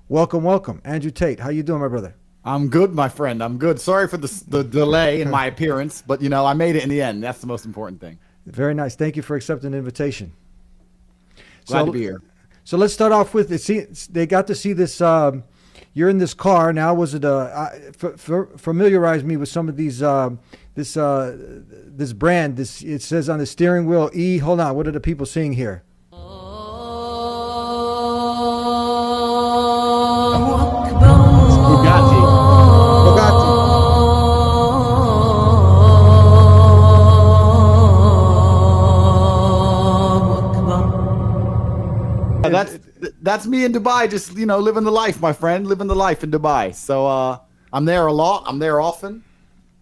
Welcome, welcome. Andrew Tate, how you doing, my brother? I'm good, my friend. I'm good. Sorry for the delay in my appearance, but I made it in the end. That's the most important thing. Very nice. Thank you for accepting the invitation. Glad to So, be here. so let's start off with see. They got to see this. You're in this car now. Was it familiarize me with some of these? This brand. This it says on the steering wheel. E. Hold on. What are the people saying here? Bugatti. Bugatti. That's me in Dubai, just living the life, my friend, living the life in Dubai. So I'm there a lot. I'm there often,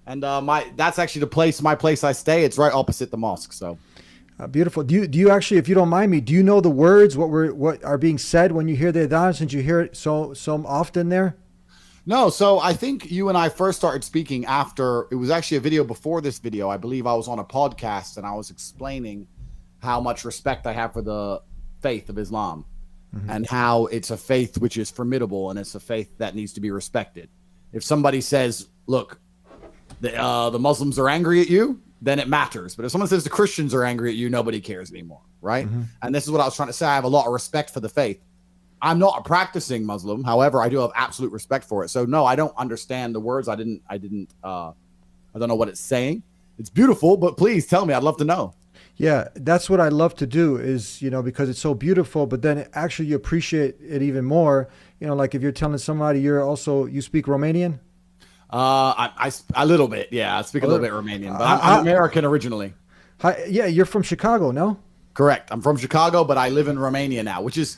and that's actually my place I stay. It's right opposite the mosque. So Beautiful. Do you actually, if you don't mind me, do you know the words? What are being said when you hear the adhan? Since you hear it so often there. no, so I think you and I first started speaking after it was actually a video before this video. I believe I was on a podcast and I was explaining how much respect I have for the faith of Islam. And how it's a faith which is formidable and it's a faith that needs to be respected. If somebody says, look, the Muslims are angry at you, then it matters. But if someone says the Christians are angry at you, nobody cares anymore, right? And this is what I was trying to say. I have a lot of respect for the faith. I'm not a practicing Muslim. However, I do have absolute respect for it. So no, I don't understand the words. I don't know what it's saying. It's beautiful, but please tell me. I'd love to know. Yeah, that's what I love to do is, because it's so beautiful, but then actually you appreciate it even more. Like if you're telling somebody you speak Romanian. A little bit. Yeah. I speak a little bit Romanian, but I'm American originally. Yeah. You're from Chicago, no? Correct. I'm from Chicago, but I live in Romania now, which is,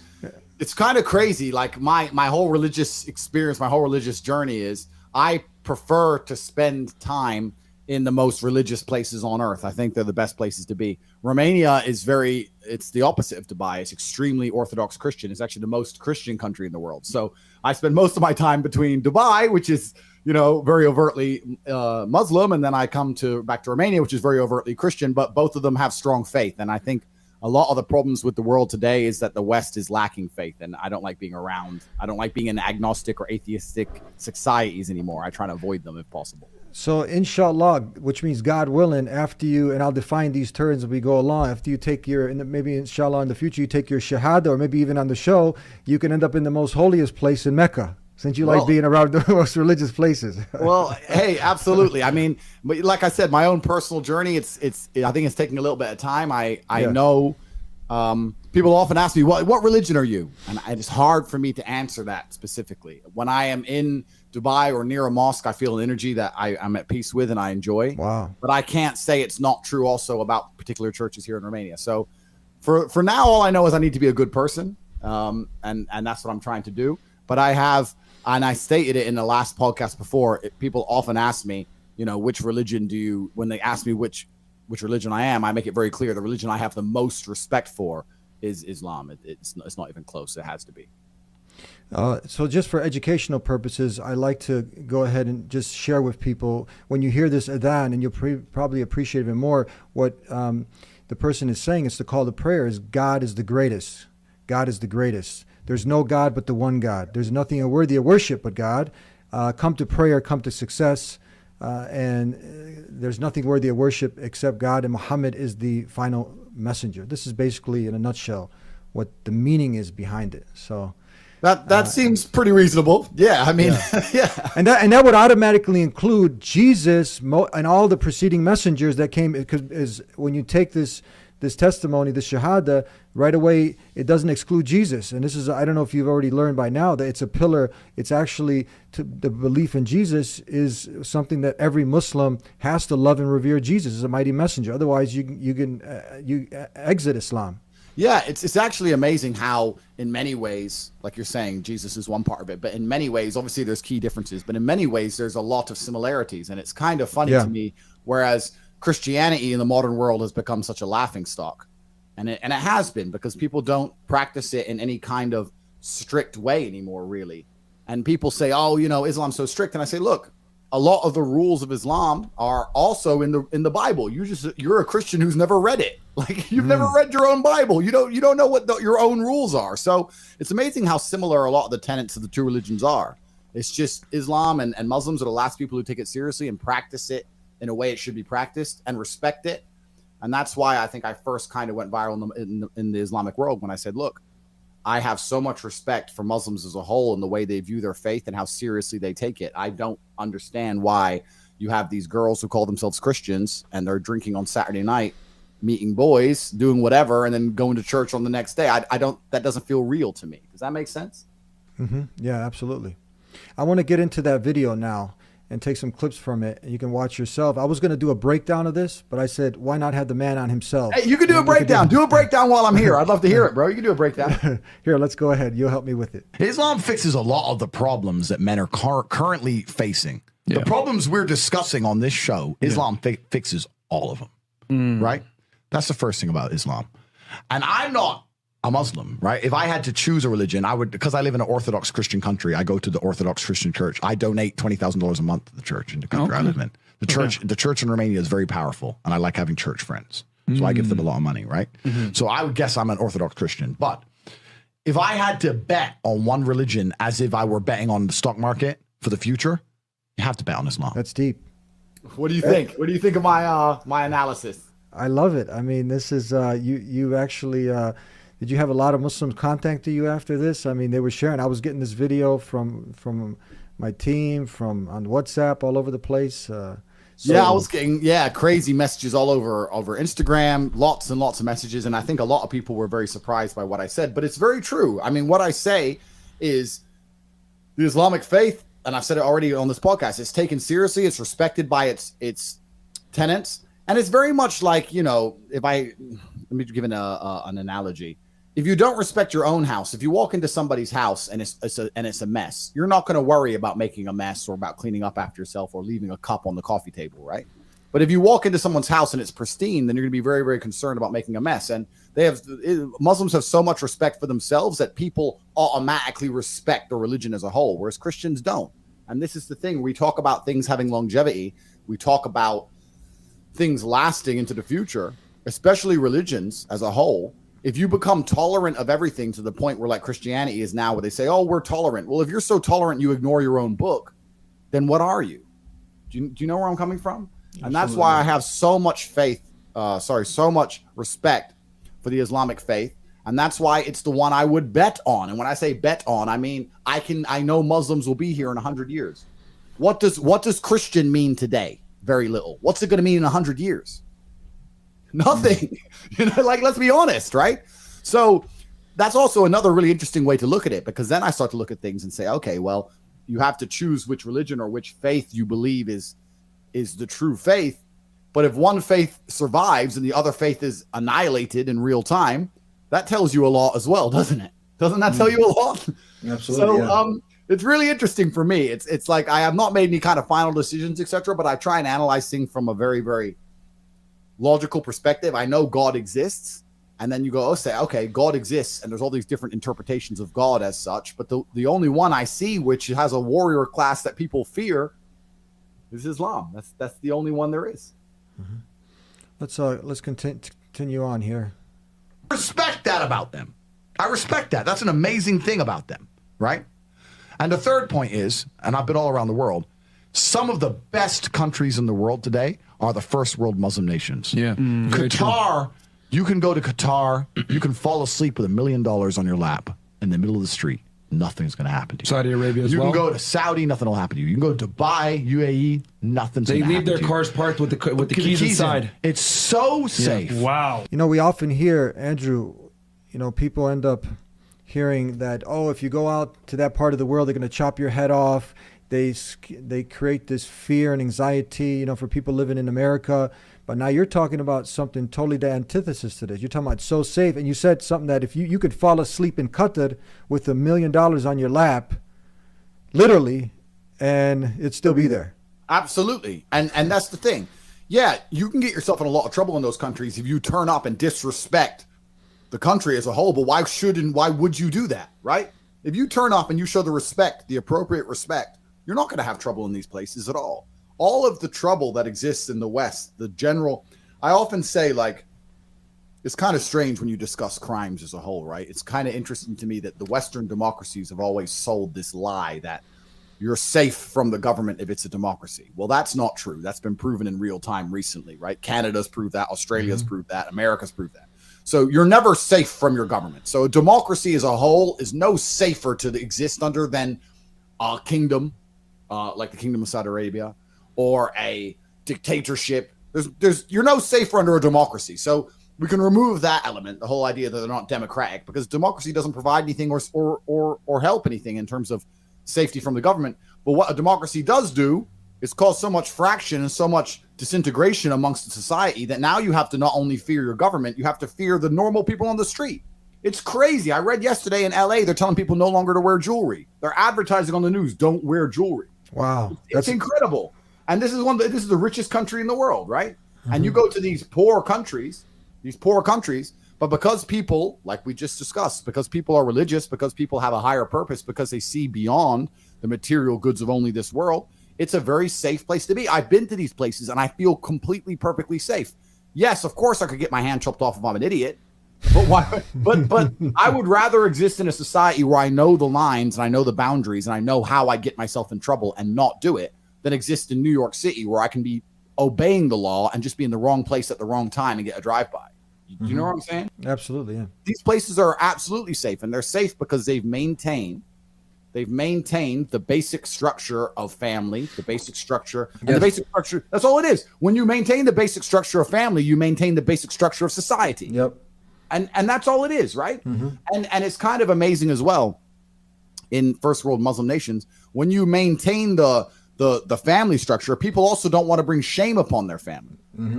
it's kind of crazy. Like my whole religious experience, my whole religious journey is I prefer to spend time in the most religious places on earth. I think they're the best places to be. Romania is it's the opposite of Dubai. It's extremely Orthodox Christian. It's actually the most Christian country in the world. So I spend most of my time between Dubai, which is, very overtly Muslim. And then I come back to Romania, which is very overtly Christian, but both of them have strong faith. And I think a lot of the problems with the world today is that the West is lacking faith. And I don't like being around. I don't like being in agnostic or atheistic societies anymore. I try to avoid them if possible. So inshallah, which means God willing, after you, and I'll define these terms as we go along, after you take maybe inshallah in the future, you take your shahada, or maybe even on the show, you can end up in the most holiest place in Mecca, since you like being around the most religious places. Well, hey, absolutely. I mean, but like I said, my own personal journey, I think it's taking a little bit of time. I know people often ask me, what religion are you? And it's hard for me to answer that specifically. When I am in Dubai or near a mosque, I feel an energy that I'm at peace with and I enjoy. Wow. But I can't say it's not true also about particular churches here in Romania. So for now, all I know is I need to be a good person. And that's what I'm trying to do. But I stated it in the last podcast before, people often ask me, which religion when they ask me which religion I am, I make it very clear the religion I have the most respect for is Islam. It's not even close. It has to be. So just for educational purposes, I like to go ahead and just share with people, when you hear this adhan, and you'll probably appreciate even more what the person is saying. It's the call to prayer is God is the greatest. God is the greatest. There's no God but the one God. There's nothing worthy of worship but God. Come to prayer, come to success. And there's nothing worthy of worship except God, and Muhammad is the final messenger. This is basically, in a nutshell, what the meaning is behind it. So that seems pretty reasonable. Yeah, I mean, yeah. And that would automatically include Jesus and all the preceding messengers that came, because when you take this testimony, the shahada, right away, it doesn't exclude Jesus. And this is, I don't know if you've already learned by now, that it's a pillar. It's actually, the belief in Jesus is something that every Muslim has to love and revere Jesus as a mighty messenger. Otherwise, you exit Islam. Yeah, it's actually amazing how, in many ways, like you're saying, Jesus is one part of it, but in many ways, obviously there's key differences, but in many ways, there's a lot of similarities. And it's kind of funny to me, whereas Christianity in the modern world has become such a laughingstock. And it has been, because people don't practice it in any kind of strict way anymore, really. And people say, oh, Islam's so strict. And I say, look, a lot of the rules of Islam are also in the Bible. You're a Christian who's never read it. Like, you've never read your own Bible. You don't know what your own rules are. So it's amazing how similar a lot of the tenets of the two religions are. It's just Islam and Muslims are the last people who take it seriously and practice it in a way it should be practiced and respect it. And that's why I think I first kind of went viral in the Islamic world when I said, look, I have so much respect for Muslims as a whole and the way they view their faith and how seriously they take it. I don't understand why you have these girls who call themselves Christians and they're drinking on Saturday night, meeting boys, doing whatever, and then going to church on the next day. That doesn't feel real to me. Does that make sense? Mm-hmm. Yeah, absolutely. I want to get into that video now and take some clips from it, and you can watch yourself. I was going to do a breakdown of this, but I said, why not have the man on himself? Hey, you can do a breakdown. Do a breakdown while I'm here. I'd love to hear it, bro. You can do a breakdown. Here, let's go ahead. You'll help me with it. Islam fixes a lot of the problems that men are currently facing. Yeah. The problems we're discussing on this show, Islam fixes all of them, right? That's the first thing about Islam. And I'm not a Muslim, right? If I had to choose a religion, I would, because I live in an Orthodox Christian country, I go to the Orthodox Christian church. I donate $20,000 a month to the church in the country I live in. The church in Romania is very powerful, and I like having church friends. So I give them a lot of money, right? So I would guess I'm an Orthodox Christian. But if I had to bet on one religion as if I were betting on the stock market for the future, you have to bet on Islam. That's deep. What do you think? What do you think of my analysis? I love it. I mean, this is you actually. Did you have a lot of Muslims contacting you after this? I mean, they were sharing. I was getting this video from my team, on WhatsApp, all over the place. I was getting crazy messages all over Instagram, lots and lots of messages, and I think a lot of people were very surprised by what I said. But it's very true. I mean, what I say is the Islamic faith, and I've said it already on this podcast, it's taken seriously. It's respected by its tenets, and it's very much like, let me give an analogy. If you don't respect your own house, if you walk into somebody's house and it's a mess, you're not going to worry about making a mess or about cleaning up after yourself or leaving a cup on the coffee table, right? But if you walk into someone's house and it's pristine, then you're going to be very, very concerned about making a mess. And Muslims have so much respect for themselves that people automatically respect the religion as a whole, whereas Christians don't. And this is the thing. We talk about things having longevity. We talk about things lasting into the future, especially religions as a whole. If you become tolerant of everything to the point where, like Christianity is now, where they say, oh, we're tolerant. Well, if you're so tolerant you ignore your own book, then what are you? Do you know where I'm coming from? And that's why I have so much so much respect for the Islamic faith. And that's why it's the one I would bet on. And when I say bet on, I mean, I know Muslims will be here in 100 years. What does Christian mean today? Very little. What's it going to mean in 100 years? Nothing. Let's be honest, right? So that's also another really interesting way to look at it, because then I start to look at things and say, okay, well, you have to choose which religion or which faith you believe is the true faith. But if one faith survives and the other faith is annihilated in real time, that tells you a lot as well, doesn't it? Doesn't that tell you a lot? Absolutely. So it's really interesting for me. It's like I have not made any kind of final decisions, etc., but I try and analyze things from a very, very logical perspective. I know God exists, and then you go, okay, God exists, and there's all these different interpretations of God as such, but the only one I see which has a warrior class that people fear is Islam. That's the only one there is. Mm-hmm. Let's continue on here. Respect that about them. I respect that. That's an amazing thing about them, right? And the third point is, and I've been all around the world, some of the best countries in the world today are the first world Muslim nations. Yeah. Qatar, you can go to Qatar, you can fall asleep with $1 million on your lap in the middle of the street. Nothing's going to happen to you. Saudi Arabia as well. well. You can go to Saudi, nothing will happen to you. You can go to Dubai, UAE, nothing's going to happen to you. They leave their cars parked with the keys inside. It's so safe. Yeah. Wow. We often hear, Andrew, people end up hearing that, oh, if you go out to that part of the world, they're going to chop your head off. They create this fear and anxiety, for people living in America. But now you're talking about something totally the antithesis to this. You're talking about so safe. And you said something that if you could fall asleep in Qatar with $1 million on your lap, literally, and it'd still be there. Absolutely. And that's the thing. Yeah, you can get yourself in a lot of trouble in those countries if you turn up and disrespect the country as a whole. But why would you do that, right? If you turn up and you show the appropriate respect you're not going to have trouble in these places at all. All of the trouble that exists in the West, the general, I often say, like, it's kind of strange when you discuss crimes as a whole, right? It's kind of interesting to me that the Western democracies have always sold this lie that you're safe from the government if it's a democracy. Well, that's not true. That's been proven in real time recently, right? Canada's proved that. Australia's proved that. America's proved that. So you're never safe from your government. So a democracy as a whole is no safer to exist under than a kingdom, like the Kingdom of Saudi Arabia, or a dictatorship. You're no safer under a democracy. So we can remove that element, the whole idea that they're not democratic, because democracy doesn't provide anything or help anything in terms of safety from the government. But what a democracy does do is cause so much fraction and so much disintegration amongst the society that now you have to not only fear your government, you have to fear the normal people on the street. It's crazy. I read yesterday in LA, they're telling people no longer to wear jewelry. They're advertising on the news, don't wear jewelry. Wow. It's incredible. And this is the richest country in the world, right? And you go to these poor countries, but because people, like we just discussed, because people are religious, because people have a higher purpose, because they see beyond the material goods of only this world, it's a very safe place to be. I've been to these places and I feel completely, perfectly safe. Yes, of course I could get my hand chopped off if I'm an idiot. But why? But I would rather exist in a society where I know the lines and I know the boundaries and I know how I get myself in trouble and not do it than exist in New York City where I can be obeying the law and just be in the wrong place at the wrong time and get a drive-by. You know what I'm saying? Absolutely, yeah. These places are absolutely safe, and they're safe because they've maintained the basic structure of family, the basic structure, and the basic structure. That's all it is. When you maintain the basic structure of family, you maintain the basic structure of society. Yep. And that's all it is, right? And it's kind of amazing as well in first world Muslim nations, when you maintain the family structure, people also don't want to bring shame upon their family.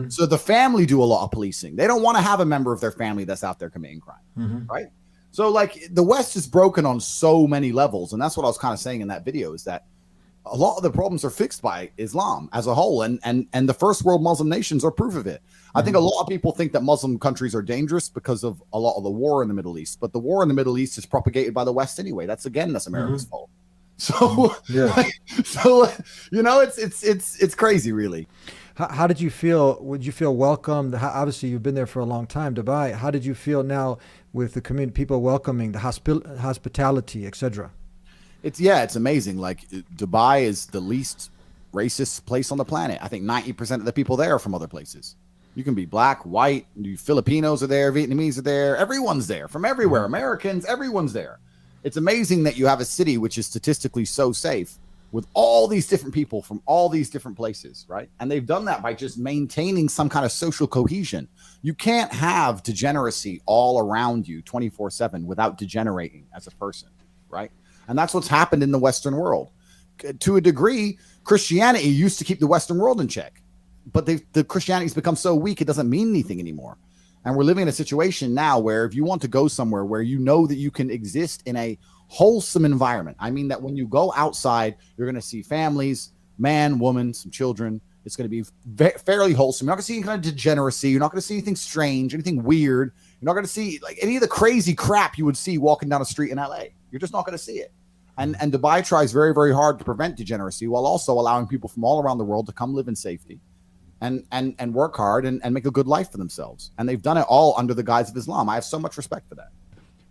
So the family do a lot of policing. They don't want to have a member of their family that's out there committing crime, right? So like the West is broken on so many levels. And that's what I was kind of saying in that video, is that a lot of the problems are fixed by Islam as a whole. And the first world Muslim nations are proof of it. I think a lot of people think that Muslim countries are dangerous because of a lot of the war in the Middle East. But the war in the Middle East is propagated by the West anyway. That's America's fault. So, you know, it's crazy, really. How did you feel? Would you feel welcomed? Obviously, you've been there for a long time, Dubai. How did you feel now with the community, people welcoming, the hospitality, etc.? It's amazing. Like Dubai is the least racist place on the planet. I think 90% of the people there are from other places. You can be black, white, Filipinos are there, Vietnamese are there. Everyone's there from everywhere. Americans, everyone's there. It's amazing that you have a city which is statistically so safe with all these different people from all these different places, right? And they've done that by just maintaining some kind of social cohesion. You can't have degeneracy all around you 24/7 without degenerating as a person, right? And that's what's happened in the Western world. To a degree, Christianity used to keep the Western world in check, but the Christianity's become so weak it doesn't mean anything anymore. And we're living in a situation now where if you want to go somewhere where you know that you can exist in a wholesome environment, I mean that when you go outside, you're going to see families, man, woman, some children. It's going to be fairly wholesome. You're not going to see any kind of degeneracy. You're not going to see anything strange, anything weird. You're not going to see like any of the crazy crap you would see walking down a street in LA. You're just not going to see it. And Dubai tries very, very hard to prevent degeneracy while also allowing people from all around the world to come live in safety and work hard and make a good life for themselves. And they've done it all under the guise of Islam. I have so much respect for that.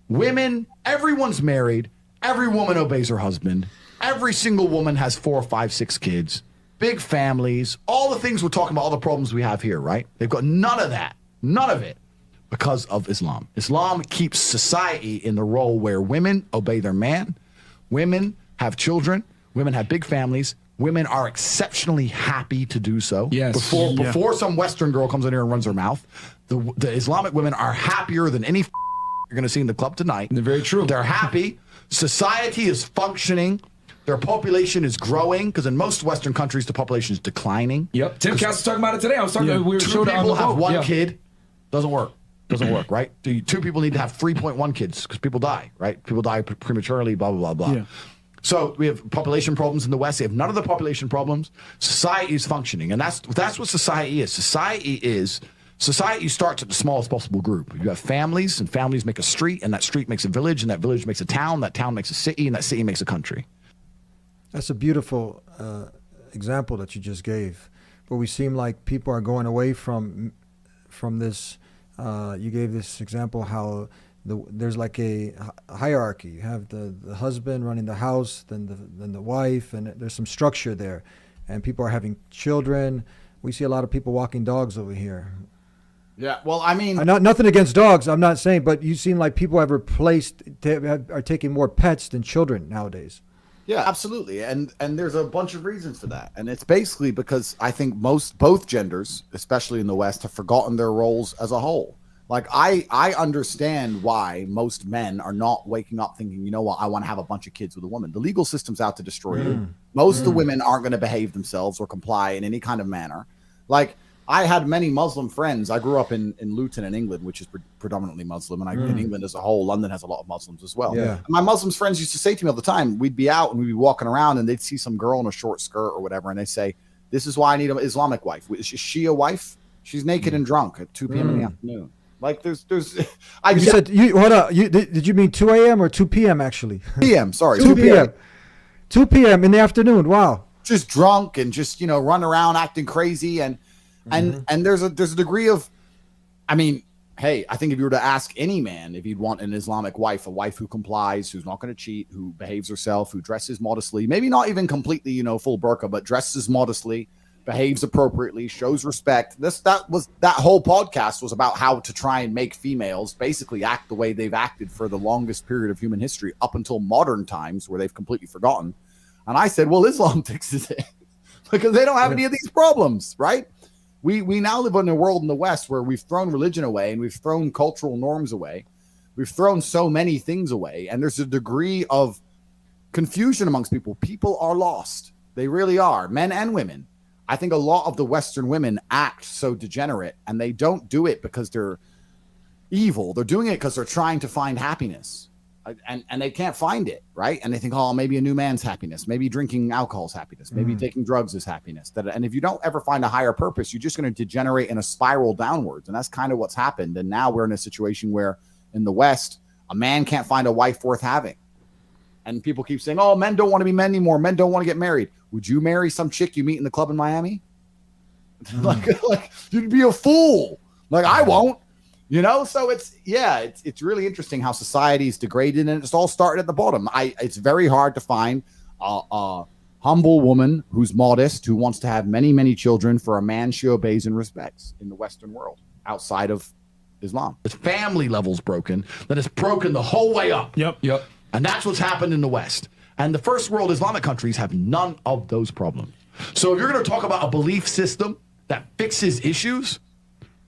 Women, everyone's married. Every woman obeys her husband. Every single woman has 4, 5, 6 kids, big families, all the things we're talking about, all the problems we have here, right? They've got none of that, none of it, because of Islam. Islam keeps society in the role where women obey their man, women have children, women have big families, women are exceptionally happy to do so. Yes. Before some Western girl comes in here and runs her mouth, the Islamic women are happier than any you're going to see in the club tonight. They're very true. They're happy. Society is functioning. Their population is growing because in most Western countries, the population is declining. Yep. Tim Cass was talking about it today. I was talking. We were 2 people have 1 kid. Doesn't work. Doesn't work, right? 2 people need to have 3.1 kids because people die, right? People die prematurely, blah, blah, blah, blah. Yeah. So we have population problems in the West. They have none of the population problems. Society is functioning. And that's what society is. Society starts at the smallest possible group. You have families, and families make a street, and that street makes a village, and that village makes a town makes a city, and that city makes a country. That's a beautiful example that you just gave, but we seem like people are going away from this. You gave this example how there's like a hierarchy. You have the husband running the house, then the wife, and there's some structure there, and people are having children. We see a lot of people walking dogs over here. Yeah, well, I mean, nothing against dogs. I'm not saying, but you seem like people have are taking more pets than children nowadays. Yeah, absolutely. And there's a bunch of reasons for that. And it's basically because I think both genders, especially in the West, have forgotten their roles as a whole. Like I understand why most men are not waking up thinking, you know what, I want to have a bunch of kids with a woman. The legal system's out to destroy you. Most of the women aren't going to behave themselves or comply in any kind of manner. Like I had many Muslim friends. I grew up in Luton in England, which is predominantly Muslim. And in England as a whole, London has a lot of Muslims as well. Yeah. And my Muslim friends used to say to me all the time, we'd be out and we'd be walking around and they'd see some girl in a short skirt or whatever. And they say, this is why I need an Islamic wife. Is she a wife? She's naked and drunk at 2 p.m. in the afternoon. Like there's you said hold on. Did you mean 2 a.m. or 2 p.m. actually? p.m. Sorry. 2 p.m. 2 p.m. in the afternoon. Wow. Just drunk and just, run around acting crazy. And there's a degree of, I mean, hey, I think if you were to ask any man if he'd want an Islamic wife, a wife who complies, who's not going to cheat, who behaves herself, who dresses modestly, maybe not even completely, full burqa, but dresses modestly, behaves appropriately, shows respect. That whole podcast was about how to try and make females basically act the way they've acted for the longest period of human history up until modern times where they've completely forgotten. And I said, well, Islam fixes it because they don't have any of these problems, right? We now live in a world in the West where we've thrown religion away and we've thrown cultural norms away. We've thrown so many things away. And there's a degree of confusion amongst people. People are lost. They really are, men and women. I think a lot of the Western women act so degenerate, and they don't do it because they're evil. They're doing it because they're trying to find happiness, and they can't find it, right? And they think, oh, maybe a new man's happiness, maybe drinking alcohol is happiness, maybe taking drugs is happiness. And if you don't ever find a higher purpose, you're just going to degenerate in a spiral downwards, and that's kind of what's happened. And now we're in a situation where in the West, a man can't find a wife worth having. And people keep saying, oh, men don't want to be men anymore. Men don't want to get married. Would you marry some chick you meet in the club in Miami? like you'd be a fool. Like I won't, So it's really interesting how society's degraded, and it's all started at the bottom. It's very hard to find a humble woman who's modest, who wants to have many, many children for a man she obeys and respects in the Western world outside of Islam. It's family levels broken, that it's broken the whole way up. Yep. And that's what's happened in the West. And the first world Islamic countries have none of those problems. So if you're going to talk about a belief system that fixes issues,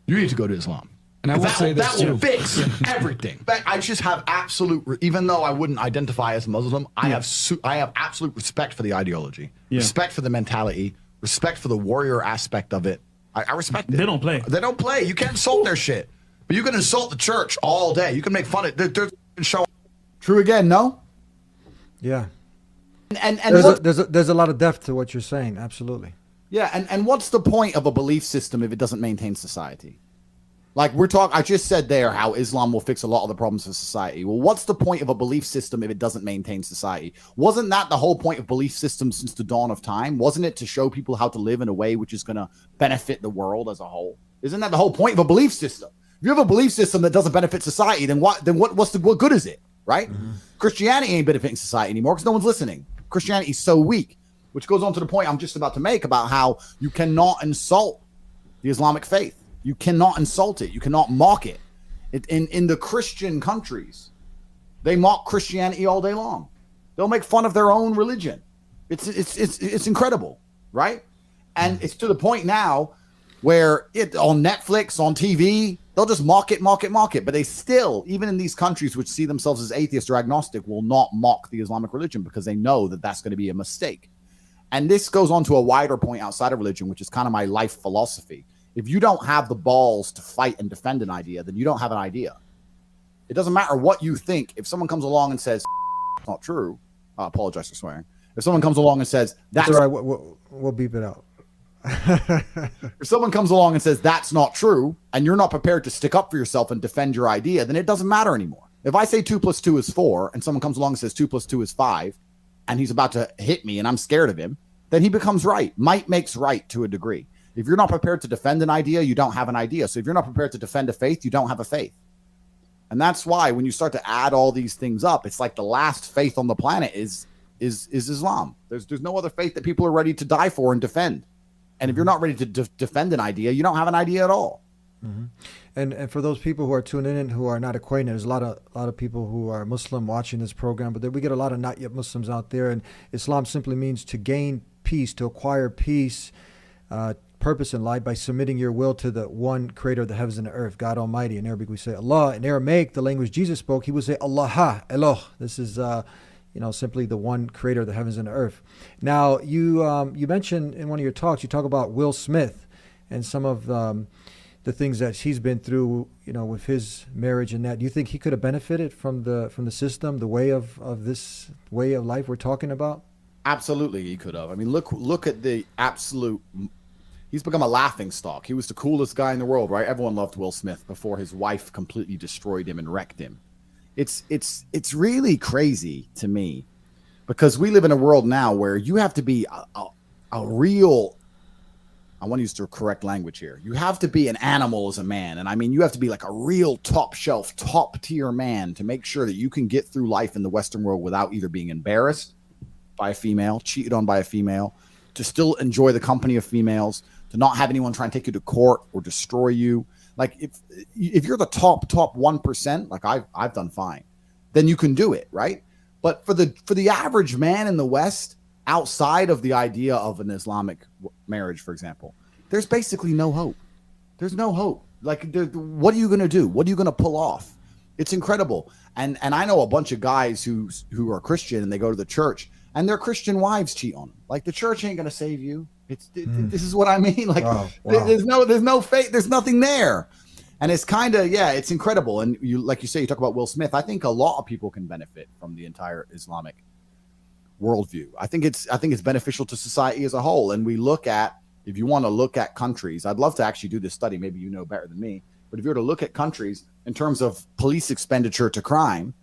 you need to go to Islam. And I will say this that will fix everything. I just have absolute, even though I wouldn't identify as Muslim, I have absolute respect for the ideology, respect for the mentality, respect for the warrior aspect of it. I respect it. They don't play. They don't play. You can't insult their shit. But you can insult the church all day. You can make fun of it. They're show. True again, no? Yeah. And there's a lot of depth to what you're saying. Absolutely. Yeah, and what's the point of a belief system if it doesn't maintain society? Like I just said there how Islam will fix a lot of the problems of society. Well, what's the point of a belief system if it doesn't maintain society? Wasn't that the whole point of belief systems since the dawn of time? Wasn't it to show people how to live in a way which is going to benefit the world as a whole? Isn't that the whole point of a belief system? If you have a belief system that doesn't benefit society, then what good is it, right? Mm-hmm. Christianity ain't benefiting society anymore because no one's listening. Christianity is so weak, which goes on to the point I'm just about to make about how you cannot insult the Islamic faith. You cannot insult it. You cannot mock it. In the Christian countries, they mock Christianity all day long. They'll make fun of their own religion. It's incredible, right? And it's to the point now where on Netflix, on TV, they'll just mock it. But they still, even in these countries which see themselves as atheist or agnostic, will not mock the Islamic religion because they know that that's going to be a mistake. And this goes on to a wider point outside of religion, which is kind of my life philosophy. If you don't have the balls to fight and defend an idea, then you don't have an idea. It doesn't matter what you think. If someone comes along and says, it's not true, I apologize for swearing. If someone comes along and says, that's all right, we'll beep it out. If someone comes along and says, that's not true, and you're not prepared to stick up for yourself and defend your idea, then it doesn't matter anymore. If I say 2 + 2 is 4, and someone comes along and says 2 + 2 is 5, and he's about to hit me and I'm scared of him, then he becomes right. Might makes right to a degree. If you're not prepared to defend an idea, you don't have an idea. So if you're not prepared to defend a faith, you don't have a faith. And that's why when you start to add all these things up, it's like the last faith on the planet is Islam. There's no other faith that people are ready to die for and defend. And if you're not ready to defend an idea, you don't have an idea at all. Mm-hmm. And for those people who are tuning in and who are not acquainted, there's a lot of people who are Muslim watching this program, but we get a lot of not yet Muslims out there. And Islam simply means to gain peace, to acquire peace, purpose in life by submitting your will to the one creator of the heavens and the earth, God Almighty. In Arabic, we say Allah. In Aramaic, the language Jesus spoke, he would say Allah, Eloh. This is simply the one creator of the heavens and the earth. Now, you mentioned in one of your talks, you talk about Will Smith and some of the things that he's been through, with his marriage and that. Do you think he could have benefited from the system, the way of this way of life we're talking about? Absolutely, he could have. I mean, look at the absolute. He's become a laughing stock. He was the coolest guy in the world, right? Everyone loved Will Smith before his wife completely destroyed him and wrecked him. It's really crazy to me because we live in a world now where you have to be a real, I want to use the correct language here. You have to be an animal as a man. And I mean, you have to be like a real top shelf, top tier man to make sure that you can get through life in the Western world without either being embarrassed by a female, cheated on by a female, to still enjoy the company of females, to not have anyone try and take you to court or destroy you. Like if you're the top 1%, like I've done fine, then you can do it, right? But for the average man in the West, outside of the idea of an Islamic marriage, for example, there's basically no hope. There's no hope. Like, what are you going to do? What are you going to pull off? It's incredible. And I know a bunch of guys who are Christian and they go to the church and their Christian wives cheat on them. Like, the church ain't going to save you. This is what I mean. Like, wow. There's no faith. There's nothing there. And it's kind of, it's incredible. And you, like you say, you talk about Will Smith. I think a lot of people can benefit from the entire Islamic worldview. I think it's beneficial to society as a whole. And we look at, if you want to look at countries, I'd love to actually do this study. Maybe you know better than me. But if you were to look at countries in terms of police expenditure to crime,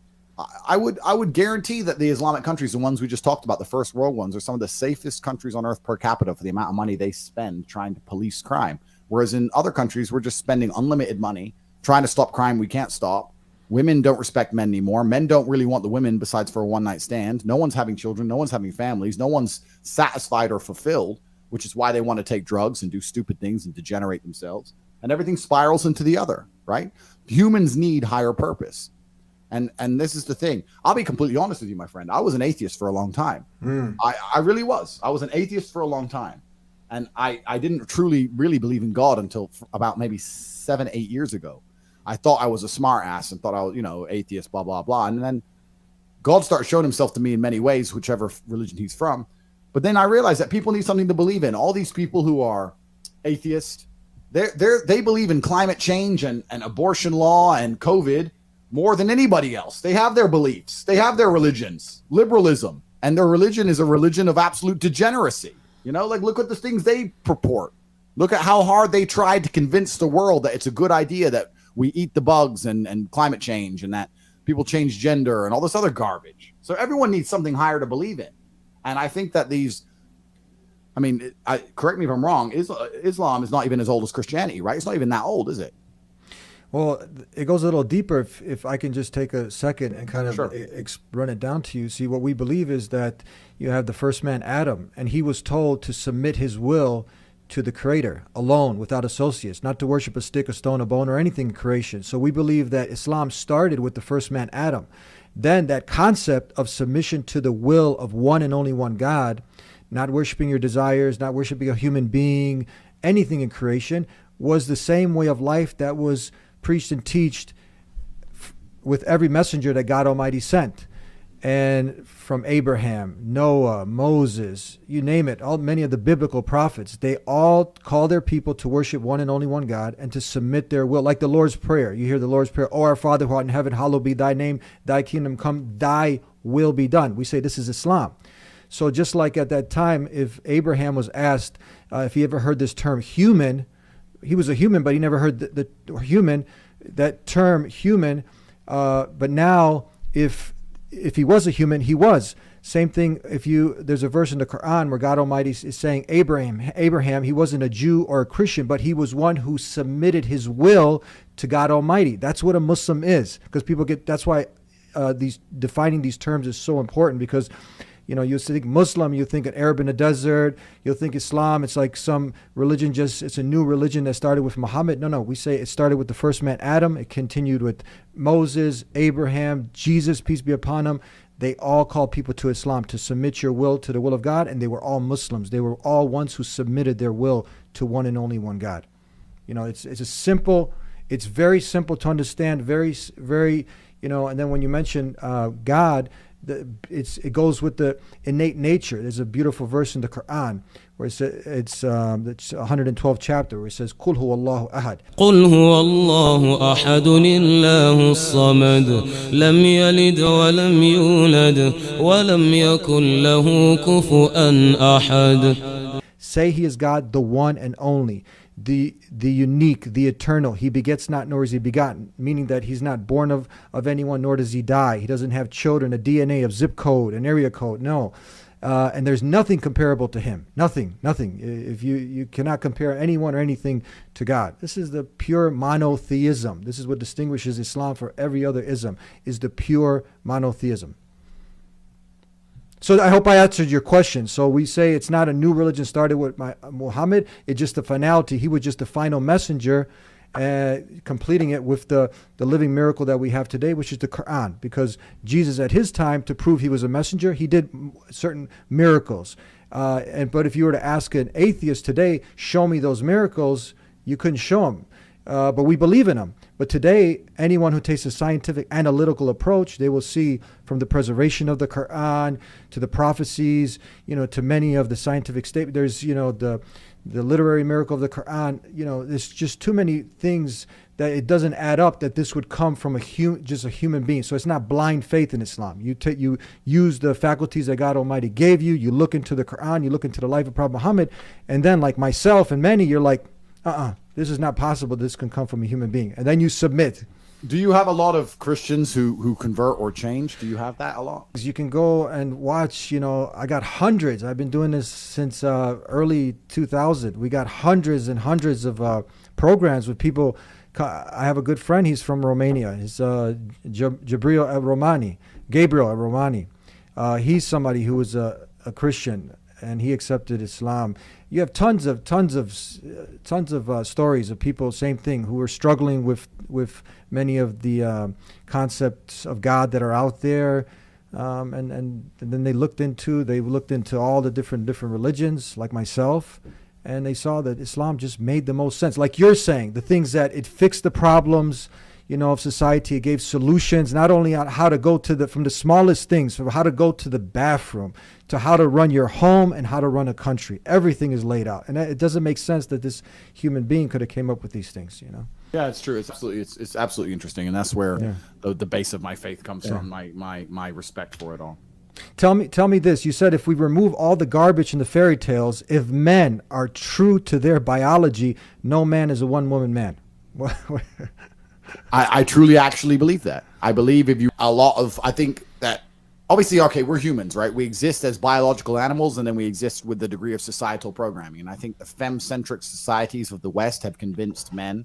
I would guarantee that the Islamic countries, the ones we just talked about, the first world ones, are some of the safest countries on earth per capita for the amount of money they spend trying to police crime. Whereas in other countries, we're just spending unlimited money trying to stop crime we can't stop. Women don't respect men anymore. Men don't really want the women besides for a one-night stand. No one's having children. No one's having families. No one's satisfied or fulfilled, which is why they want to take drugs and do stupid things and degenerate themselves. And everything spirals into the other, right? Humans need higher purpose. And this is the thing. I'll be completely honest with you, my friend. I was an atheist for a long time. I really was. I was an atheist for a long time. And I didn't truly, really believe in God until about maybe 7-8 years ago. I thought I was a smart ass and thought I was, atheist, blah, blah, blah. And then God started showing himself to me in many ways, whichever religion he's from. But then I realized that people need something to believe in. All these people who are atheists, they believe in climate change and abortion law and COVID more than anybody else. They have their beliefs. They have their religions, liberalism. And their religion is a religion of absolute degeneracy. Like, look at the things they purport. Look at how hard they tried to convince the world that it's a good idea that we eat the bugs and climate change and that people change gender and all this other garbage. So everyone needs something higher to believe in. And I think that correct me if I'm wrong, Islam is not even as old as Christianity, right? It's not even that old, is it? Well, it goes a little deeper. If I can just take a second and kind of run it down to you. See, what we believe is that you have the first man, Adam, and he was told to submit his will to the Creator alone, without associates, not to worship a stick, a stone, a bone, or anything in creation. So we believe that Islam started with the first man, Adam. Then that concept of submission to the will of one and only one God, not worshiping your desires, not worshiping a human being, anything in creation, was the same way of life that was preached and taught with every messenger that God Almighty sent. And from Abraham, Noah, Moses, you name it, many of the biblical prophets, they all call their people to worship one and only one God and to submit their will. Like the Lord's Prayer. You hear the Lord's Prayer, "O our Father who art in heaven, hallowed be thy name, thy kingdom come, thy will be done." We say this is Islam. So just like at that time, if Abraham was asked if he ever heard this term human, he was a human, but he never heard the human, that term human. But now, if he was a human, he was. Same thing. There's a verse in the Quran where God Almighty is saying Abraham, he wasn't a Jew or a Christian, but he was one who submitted his will to God Almighty. That's what a Muslim is, because that's why defining these terms is so important, because you think Muslim, you think an Arab in the desert, you'll think Islam, it's like some religion, it's a new religion that started with Muhammad. No, we say it started with the first man, Adam. It continued with Moses, Abraham, Jesus, peace be upon him. They all called people to Islam, to submit your will to the will of God, and they were all Muslims. They were all ones who submitted their will to one and only one God. It's very simple to understand, very, very, and then when you mention God, it goes with the innate nature. There's a beautiful verse in the Quran where it's 112th chapter where it says, "Qul huwa Allahu ahad." قل هو الله أحد الله الصمد لم يلد ولم يولد ولم يكن له كفوا أحد. Say he is God, the one and only, the unique, the eternal. He begets not, nor is he begotten, meaning that he's not born of anyone, nor does he die. He doesn't have children, a DNA, of zip code, an area code. No. And there's nothing comparable to him. Nothing. If you cannot compare anyone or anything to God. This is the pure monotheism. This is what distinguishes Islam from every other ism, is the pure monotheism. So I hope I answered your question. So we say it's not a new religion started with Muhammad. It's just the finality. He was just the final messenger, completing it with the living miracle that we have today, which is the Quran. Because Jesus at his time, to prove he was a messenger, he did certain miracles. But if you were to ask an atheist today, show me those miracles, you couldn't show them. But we believe in them. But today, anyone who takes a scientific, analytical approach, they will see from the preservation of the Quran to the prophecies, to many of the scientific statements. There's, the literary miracle of the Quran. There's just too many things that it doesn't add up that this would come from just a human being. So it's not blind faith in Islam. You use the faculties that God Almighty gave you. You look into the Quran. You look into the life of Prophet Muhammad, and then, like myself and many, you're like, this is not possible. This can come from a human being. And then you submit. Do you have a lot of Christians who convert or change? Do you have that a lot? You can go and watch, I got hundreds. I've been doing this since early 2000. We got hundreds and hundreds of programs with people. I have a good friend. He's from Romania. He's Gabriel Romani. He's somebody who was a Christian, and he accepted Islam. You have tons of stories of people, same thing, who are struggling with many of the concepts of God that are out there, and then they looked into all the different religions, like myself, and they saw that Islam just made the most sense. Like you're saying, the things that it fixed the problems, of society. It gave solutions, not only on how to go from the smallest things, from how to go to the bathroom, to how to run your home and how to run a country. Everything is laid out. And it doesn't make sense that this human being could have came up with these things, Yeah, it's true. It's absolutely interesting. And that's where the base of my faith comes from, my respect for it all. Tell me this. You said if we remove all the garbage in the fairy tales, if men are true to their biology, no man is a one-woman man. I truly actually believe that. I believe I think that obviously, okay, we're humans, right? We exist as biological animals, and then we exist with the degree of societal programming. And I think the femme-centric societies of the West have convinced men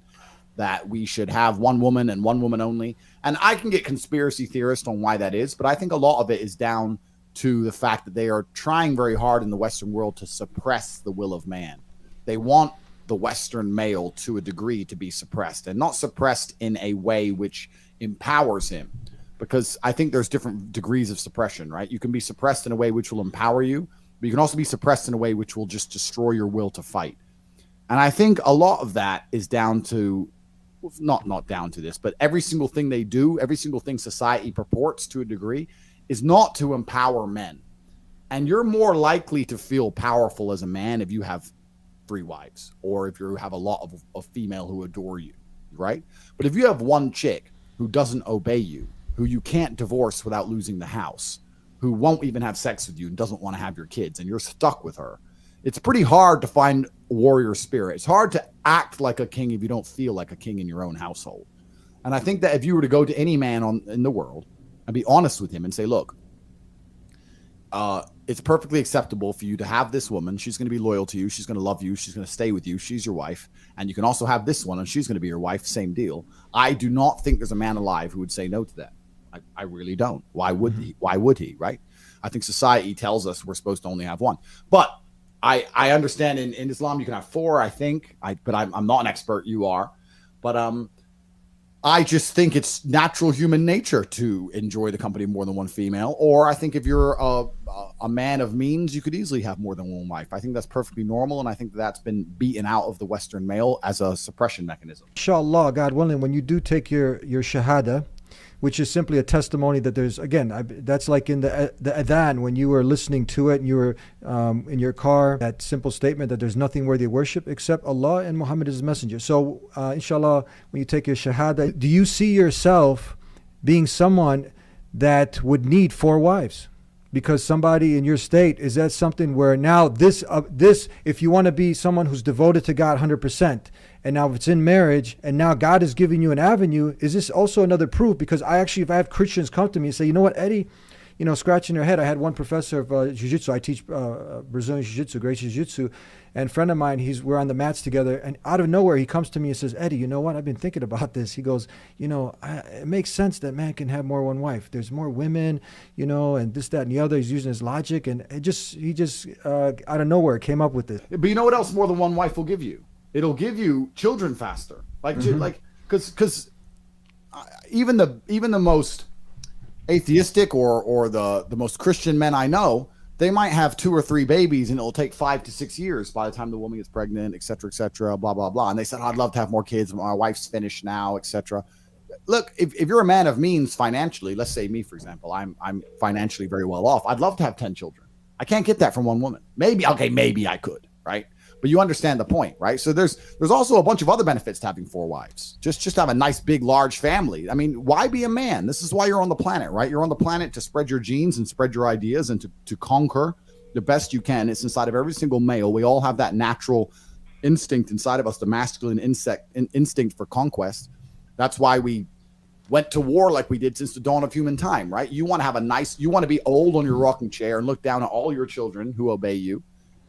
that we should have one woman and one woman only. And I can get conspiracy theorists on why that is, but I think a lot of it is down to the fact that they are trying very hard in the Western world to suppress the will of man. They want the Western male to a degree to be suppressed, and not suppressed in a way which empowers him, because I think there's different degrees of suppression, right? You can be suppressed in a way which will empower you, but you can also be suppressed in a way which will just destroy your will to fight. And I think a lot of that is down to, not down to this, but every single thing they do, every single thing society purports to a degree is not to empower men. And you're more likely to feel powerful as a man if you have 3 wives, or if you have a lot of female who adore you, right? But if you have one chick who doesn't obey you, who you can't divorce without losing the house, who won't even have sex with you and doesn't want to have your kids, and you're stuck with her, it's pretty hard to find warrior spirit. It's hard to act like a king if you don't feel like a king in your own household. And I think that if you were to go to any man in the world and be honest with him and say, look, it's perfectly acceptable for you to have this woman. She's going to be loyal to you. She's going to love you. She's going to stay with you. She's your wife. And you can also have this one, and she's going to be your wife. Same deal. I do not think there's a man alive who would say no to that. I really don't. Why would he? Why would he? Right? I think society tells us we're supposed to only have one. But I understand in Islam you can have four, I think. But I'm not an expert. You are. But I just think it's natural human nature to enjoy the company of more than one female. Or I think if you're a man of means, you could easily have more than one wife. I think that's perfectly normal, and I think that's been beaten out of the Western male as a suppression mechanism. Inshallah, God willing, when you do take your shahada, which is simply a testimony that there's, again, that's like in the adhan, when you were listening to it and you were in your car, that simple statement that there's nothing worthy of worship except Allah and Muhammad is his messenger. So inshallah, when you take your shahada, do you see yourself being someone that would need 4 wives? Because somebody in your state, is that something where now this, if you want to be someone who's devoted to God 100%, and now if it's in marriage, and now God is giving you an avenue, is this also another proof? Because if I have Christians come to me and say, you know what, Eddie, scratching their head. I had one professor of jiu-jitsu. I teach Brazilian jiu-jitsu, great jiu-jitsu, and a friend of mine, we're on the mats together, and out of nowhere, he comes to me and says, Eddie, you know what? I've been thinking about this. He goes, it makes sense that man can have more than one wife. There's more women, and this, that, and the other. He's using his logic, and he just out of nowhere came up with this. But you know what else more than one wife will give you? It'll give you children faster. Because even the most atheistic or the most Christian men I know, they might have 2 or 3 babies, and it'll take 5 to 6 years by the time the woman gets pregnant, et cetera, blah, blah, blah. And they said, I'd love to have more kids. My wife's finished now, et cetera. Look, if you're a man of means financially, let's say me, for example, I'm financially very well off. I'd love to have 10 children. I can't get that from one woman. Maybe I could, right? But you understand the point, right? So there's also a bunch of other benefits to having 4 wives. Just have a nice, big, large family. I mean, why be a man? This is why you're on the planet, right? You're on the planet to spread your genes and spread your ideas and to conquer the best you can. It's inside of every single male. We all have that natural instinct inside of us, the masculine instinct for conquest. That's why we went to war like we did since the dawn of human time, right? You want to be old on your rocking chair and look down at all your children who obey you.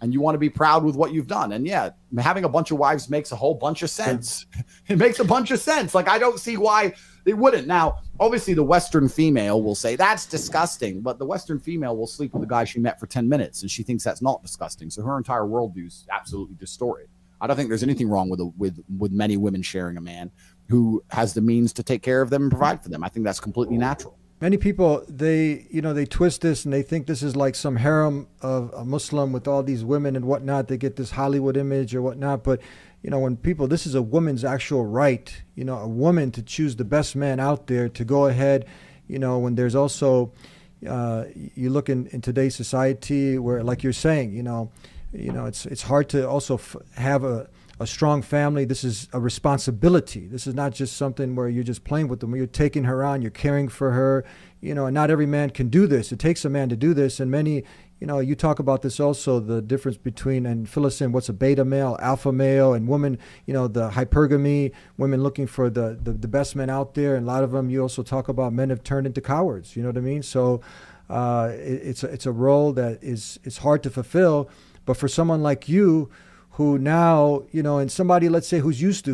And you want to be proud with what you've done. And yeah, having a bunch of wives makes a whole bunch of sense. It makes a bunch of sense. Like, I don't see why it wouldn't. Now, obviously, the Western female will say, that's disgusting. But the Western female will sleep with a guy she met for 10 minutes, and she thinks that's not disgusting. So her entire worldview is absolutely distorted. I don't think there's anything wrong with many women sharing a man who has the means to take care of them and provide for them. I think that's completely natural. Many people, they twist this and they think this is like some harem of a Muslim with all these women and whatnot. They get this Hollywood image or whatnot. But, this is a woman's actual right, a woman to choose the best man out there to go ahead, when there's also, you look in today's society where, like you're saying, it's hard to also have a strong family. This is a responsibility. This is not just something where you're just playing with them. You're taking her on, you're caring for her, and not every man can do this. It takes a man to do this. And many, you talk about this also, the difference between, and fill us in, what's a beta male, alpha male, and women, the hypergamy, women looking for the best men out there. And a lot of them, you also talk about men have turned into cowards. You know what I mean? So it's a role that it's hard to fulfill. But for someone like you, who now, and somebody, let's say, who is used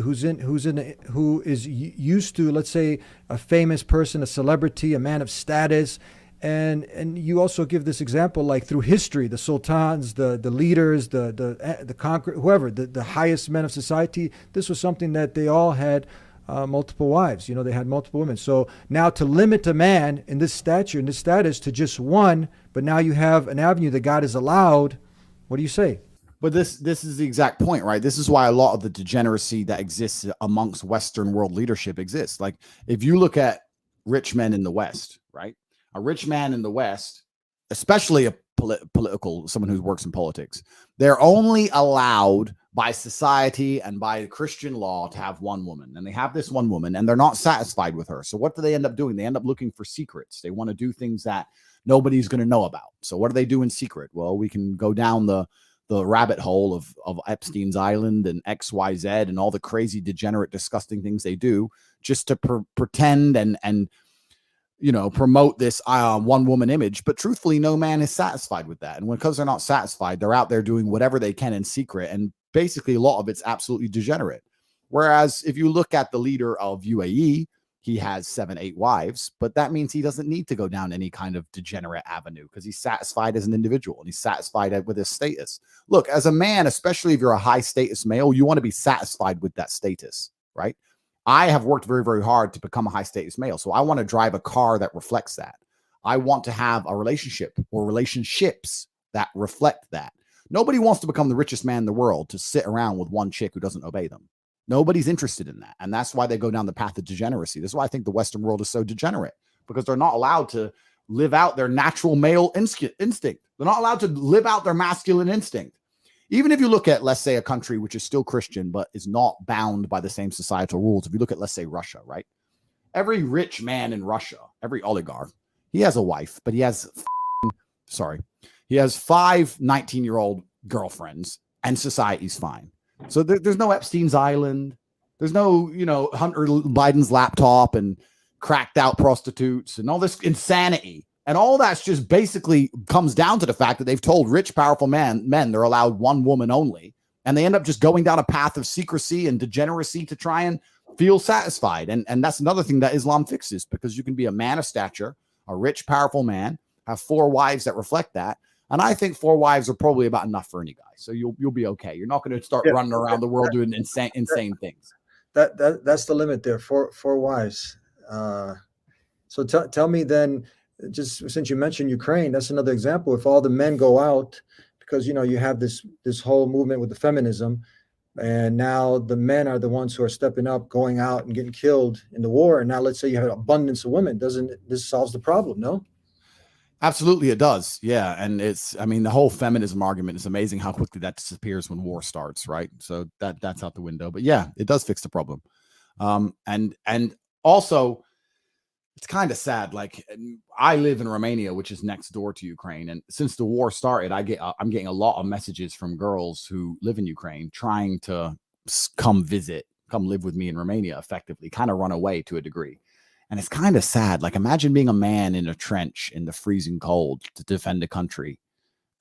to, let's say, a famous person, a celebrity, a man of status, and you also give this example, like through history, the sultans, the leaders, the conqueror, whoever, the highest men of society. This was something that they all had multiple wives. They had multiple women. So now to limit a man in this stature, in this status, to just one, but now you have an avenue that God has allowed. What do you say? But this is the exact point, right? This is why a lot of the degeneracy that exists amongst Western world leadership exists. Like, if you look at rich men in the West, right? A rich man in the West, especially a someone who works in politics, they're only allowed by society and by Christian law to have one woman. And they have this one woman, and they're not satisfied with her. So what do they end up doing? They end up looking for secrets. They want to do things that nobody's going to know about. So what do they do in secret? Well, we can go down the rabbit hole of Epstein's Island and XYZ and all the crazy, degenerate, disgusting things they do just to pretend and promote this one woman image. But truthfully, no man is satisfied with that. And because they're not satisfied, they're out there doing whatever they can in secret. And basically, a lot of it's absolutely degenerate. Whereas if you look at the leader of UAE, he has 7-8 wives, but that means he doesn't need to go down any kind of degenerate avenue because he's satisfied as an individual and he's satisfied with his status. Look, as a man, especially if you're a high status male, you want to be satisfied with that status, right? I have worked very, very hard to become a high status male. So I want to drive a car that reflects that. I want to have a relationship or relationships that reflect that. Nobody wants to become the richest man in the world to sit around with one chick who doesn't obey them. Nobody's interested in that. And that's why they go down the path of degeneracy. This is why I think the Western world is so degenerate, because they're not allowed to live out their natural male instinct. They're not allowed to live out their masculine instinct. Even if you look at, let's say, a country which is still Christian, but is not bound by the same societal rules. If you look at, let's say, Russia, right? Every rich man in Russia, every oligarch, he has a wife, but he has 5 19-year-old girlfriends, and society's fine. So there's no Epstein's Island. There's no, Hunter Biden's laptop and cracked out prostitutes and all this insanity. And all that's just basically comes down to the fact that they've told rich, powerful men they're allowed one woman only. And they end up just going down a path of secrecy and degeneracy to try and feel satisfied. And that's another thing that Islam fixes, because you can be a man of stature, a rich, powerful man, have 4 wives that reflect that. And I think 4 wives are probably about enough for any guy. So you'll be okay. You're not going to start running around the world doing insane things. That's the limit there. 4 wives. So tell me then, just since you mentioned Ukraine, that's another example. If all the men go out, because you have this whole movement with the feminism, and now the men are the ones who are stepping up, going out and getting killed in the war. And now let's say you have an abundance of women. This solves the problem? No. Absolutely, it does. Yeah. And the whole feminism argument is amazing how quickly that disappears when war starts, right? So that's out the window. But yeah, it does fix the problem. And also, it's kind of sad. Like, I live in Romania, which is next door to Ukraine. And since the war started, I'm getting a lot of messages from girls who live in Ukraine trying to come live with me in Romania, effectively, kind of run away to a degree. And it's kind of sad. Like, imagine being a man in a trench in the freezing cold to defend a country.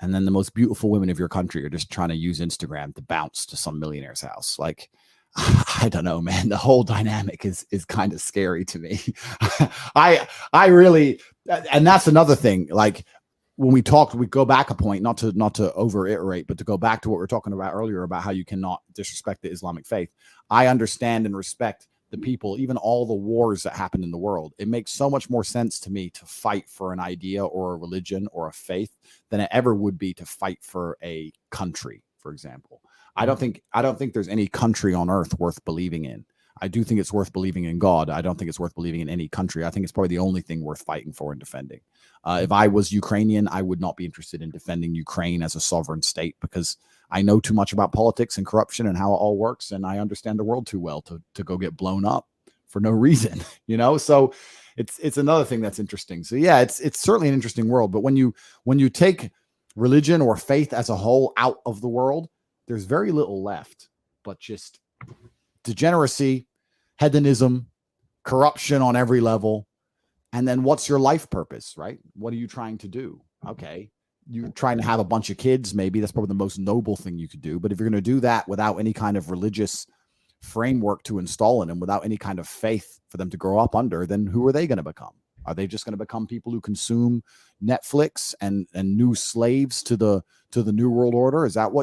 And then the most beautiful women of your country are just trying to use Instagram to bounce to some millionaire's house. Like, I don't know, man. The whole dynamic is kind of scary to me. I really, and that's another thing. Like, when we go back a point, not to over iterate, but to go back to what we were talking about earlier about how you cannot disrespect the Islamic faith. I understand and respect the people, even all the wars that happen in the world. It makes so much more sense to me to fight for an idea or a religion or a faith than it ever would be to fight for a country, for example. I don't think there's any country on earth worth believing in. I do think it's worth believing in God. I don't think it's worth believing in any country. I think it's probably the only thing worth fighting for and defending. If I was Ukrainian, I would not be interested in defending Ukraine as a sovereign state, because I know too much about politics and corruption and how it all works, and I understand the world too well to go get blown up for no reason, So it's another thing that's interesting. So yeah, it's certainly an interesting world. But when you take religion or faith as a whole out of the world, there's very little left but just degeneracy, hedonism, corruption on every level. And then what's your life purpose, right? What are you trying to do? Okay, you're trying to have a bunch of kids. Maybe that's probably the most noble thing you could do. But if you're going to do that without any kind of religious framework to install in them, without any kind of faith for them to grow up under, then who are they going to become? Are they just going to become people who consume Netflix and new slaves to the New World Order? Is that what